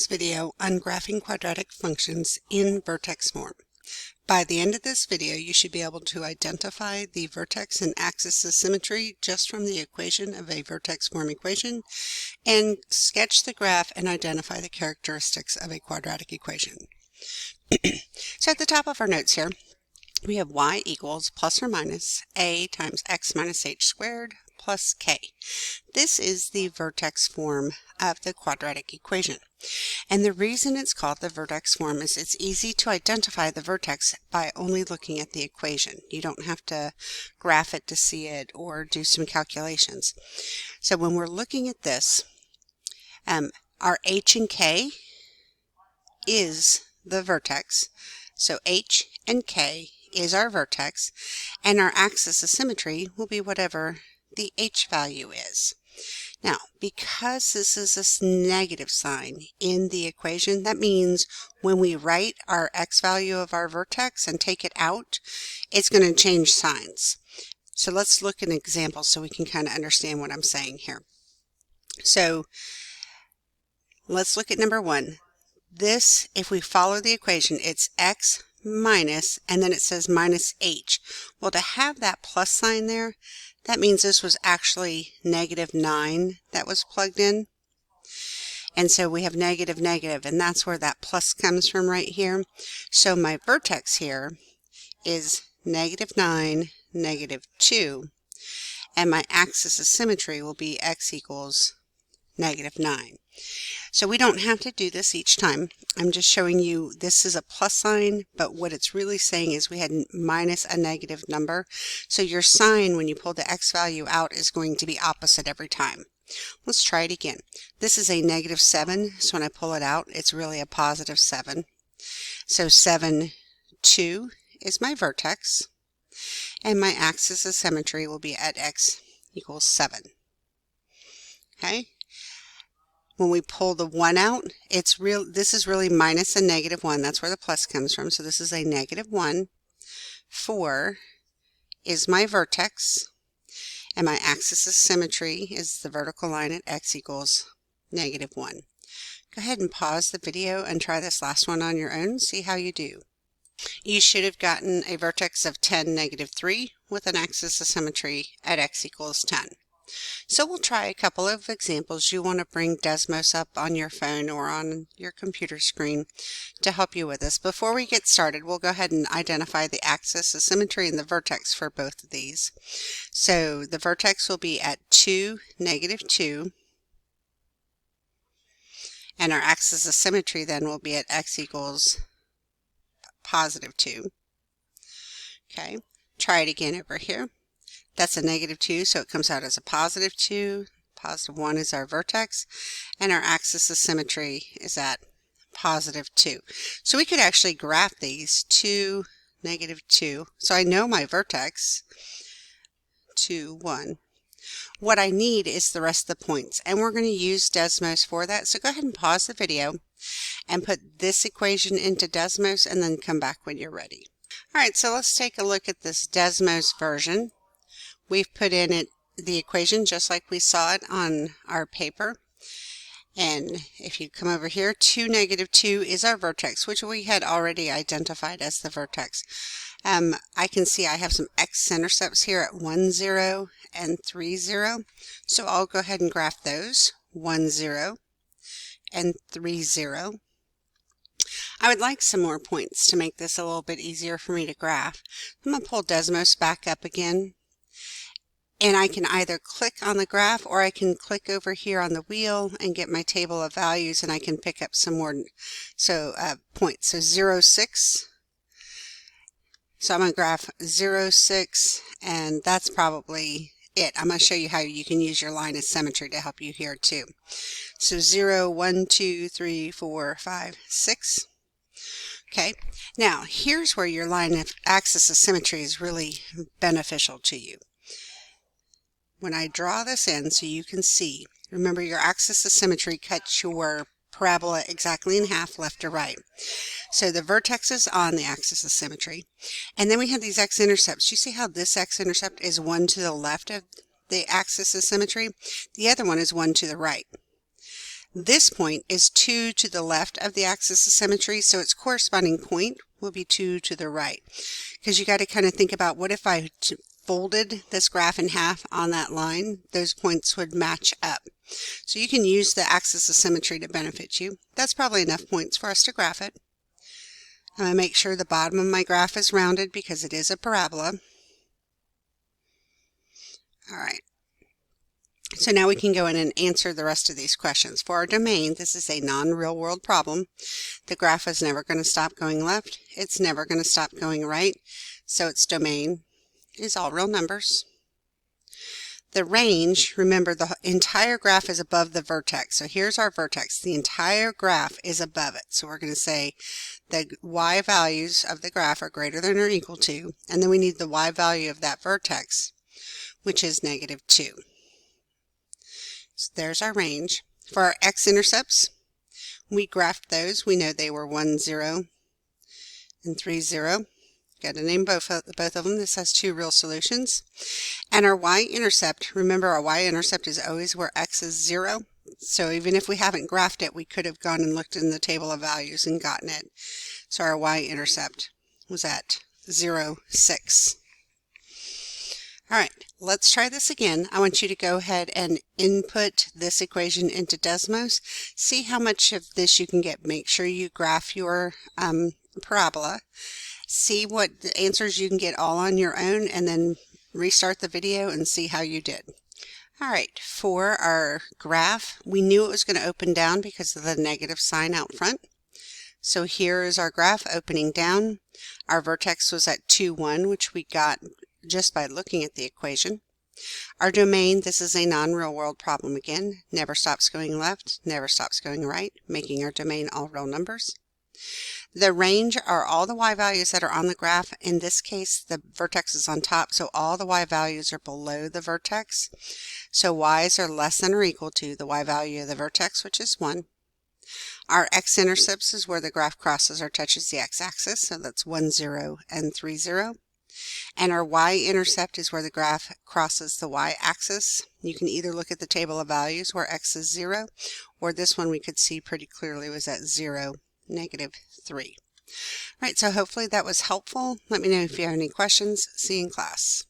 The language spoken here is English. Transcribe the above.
this video on graphing quadratic functions in Vertex Form. By the end of this video, you should be able to identify the vertex and axis of symmetry just from the equation of a vertex form equation and sketch the graph and identify the characteristics of a quadratic equation. So at the top of our notes here, we have y equals plus or minus a times x minus h squared plus k. This is the vertex form of the quadratic equation. And the reason it's called the vertex form is it's easy to identify the vertex by only looking at the equation. You don't have to graph it to see it or do some calculations. So when we're looking at this, our h and k is the vertex. So h and k is our vertex, and our axis of symmetry will be whatever the h value is. Now, because this is this negative sign in the equation, that means when we write our x value of our vertex and take it out, it's going to change signs. So let's look at an example so we can kind of understand what I'm saying here. So let's look at number one. This, if we follow the equation, it's x minus, and then it says minus h. Well, to have that plus sign there, that means this was actually -9 that was plugged in. And so we have negative, negative, and that's where that plus comes from right here. So my vertex here is -9, -2, and my axis of symmetry will be x equals -9. So we don't have to do this each time. I'm just showing you this is a plus sign, but what it's really saying is we had minus a negative number. So your sign when you pull the x value out is going to be opposite every time. Let's try it again. This is a -7, so when I pull it out, it's really a positive 7. So 7, 2 is my vertex, and my axis of symmetry will be at x equals 7. Okay? When we pull the 1 out, this is really minus a -1. That's where the plus comes from. So this is a -1. 4 is my vertex, and my axis of symmetry is the vertical line at x equals -1. Go ahead and pause the video and try this last one on your own. See how you do. You should have gotten a vertex of 10, -3 with an axis of symmetry at x equals 10. So we'll try a couple of examples. You want to bring Desmos up on your phone or on your computer screen to help you with this. Before we get started, we'll go ahead and identify the axis of symmetry and the vertex for both of these. So the vertex will be at 2, -2, and our axis of symmetry then will be at x equals +2. Okay, try it again over here. That's a -2, so it comes out as a +2. +1 is our vertex, and our axis of symmetry is at +2. So we could actually graph these 2, -2. So I know my vertex, 2, 1. What I need is the rest of the points, and we're going to use Desmos for that. So go ahead and pause the video and put this equation into Desmos, and then come back when you're ready. All right, so let's take a look at this Desmos version. We've put in the equation just like we saw it on our paper. And if you come over here, 2, -2 is our vertex, which we had already identified as the vertex. I can see I have some X-Intercepts here at 1, 0 and 3, 0. So I'll go ahead and graph those, 1, 0 and 3, 0. I would like some more points to make this a little bit easier for me to graph. I'm going to pull Desmos back up again. And I can either click on the graph, or I can click over here on the wheel and get my table of values, and I can pick up some more points. So 0, 6. So I'm going to graph 0, 6, and that's probably it. I'm going to show you how you can use your line of symmetry to help you here too. So 0, 1, 2, 3, 4, 5, 6. Okay, now here's where your line of axis of symmetry is really beneficial to you. When I draw this in so you can see, remember your axis of symmetry cuts your parabola exactly in half, left to right. So the vertex is on the axis of symmetry. And then we have these x-intercepts. You see how this x-intercept is one to the left of the axis of symmetry? The other one is one to the right. This point is 2 to the left of the axis of symmetry, so its corresponding point will be 2 to the right. Because you got to kind of think about, what if I folded this graph in half on that line? Those points would match up. So you can use the axis of symmetry to benefit you. That's probably enough points for us to graph it. I'm going to make sure the bottom of my graph is rounded because it is a parabola. All right. So now we can go in and answer the rest of these questions. For our domain, this is a non-real world problem. The graph is never going to stop going left. It's never going to stop going right. So its domain is all real numbers. The range, remember, the entire graph is above the vertex. So here's our vertex. The entire graph is above it. So we're going to say the y values of the graph are greater than or equal to, and then we need the y value of that vertex, which is -2. So there's our range. For our x-intercepts, we graphed those. We know they were 1, 0, and 3, 0. Got to name both of them. This has 2 real solutions. And our y-intercept, remember, our y-intercept is always where x is 0. So even if we haven't graphed it, we could have gone and looked in the table of values and gotten it. So our y-intercept was at 0, 6. All right, let's try this again. I want you to go ahead and input this equation into Desmos. See how much of this you can get. Make sure you graph your parabola. See what answers you can get all on your own, and then restart the video and see how you did. All right, for our graph, we knew it was going to open down because of the negative sign out front. So here is our graph opening down. Our vertex was at 2, 1, which we got just by looking at the equation. Our domain, this is a non-real world problem again. Never stops going left, never stops going right, making our domain all real numbers. The range are all the y values that are on the graph. In this case, the vertex is on top, so all the y values are below the vertex. So y's are less than or equal to the y value of the vertex, which is 1. Our x-intercepts is where the graph crosses or touches the x-axis, so that's 1, 0, and 3, 0. And our y-intercept is where the graph crosses the y-axis. You can either look at the table of values where x is 0, or this one we could see pretty clearly was at 0, -3. All right, so hopefully that was helpful. Let me know if you have any questions. See you in class.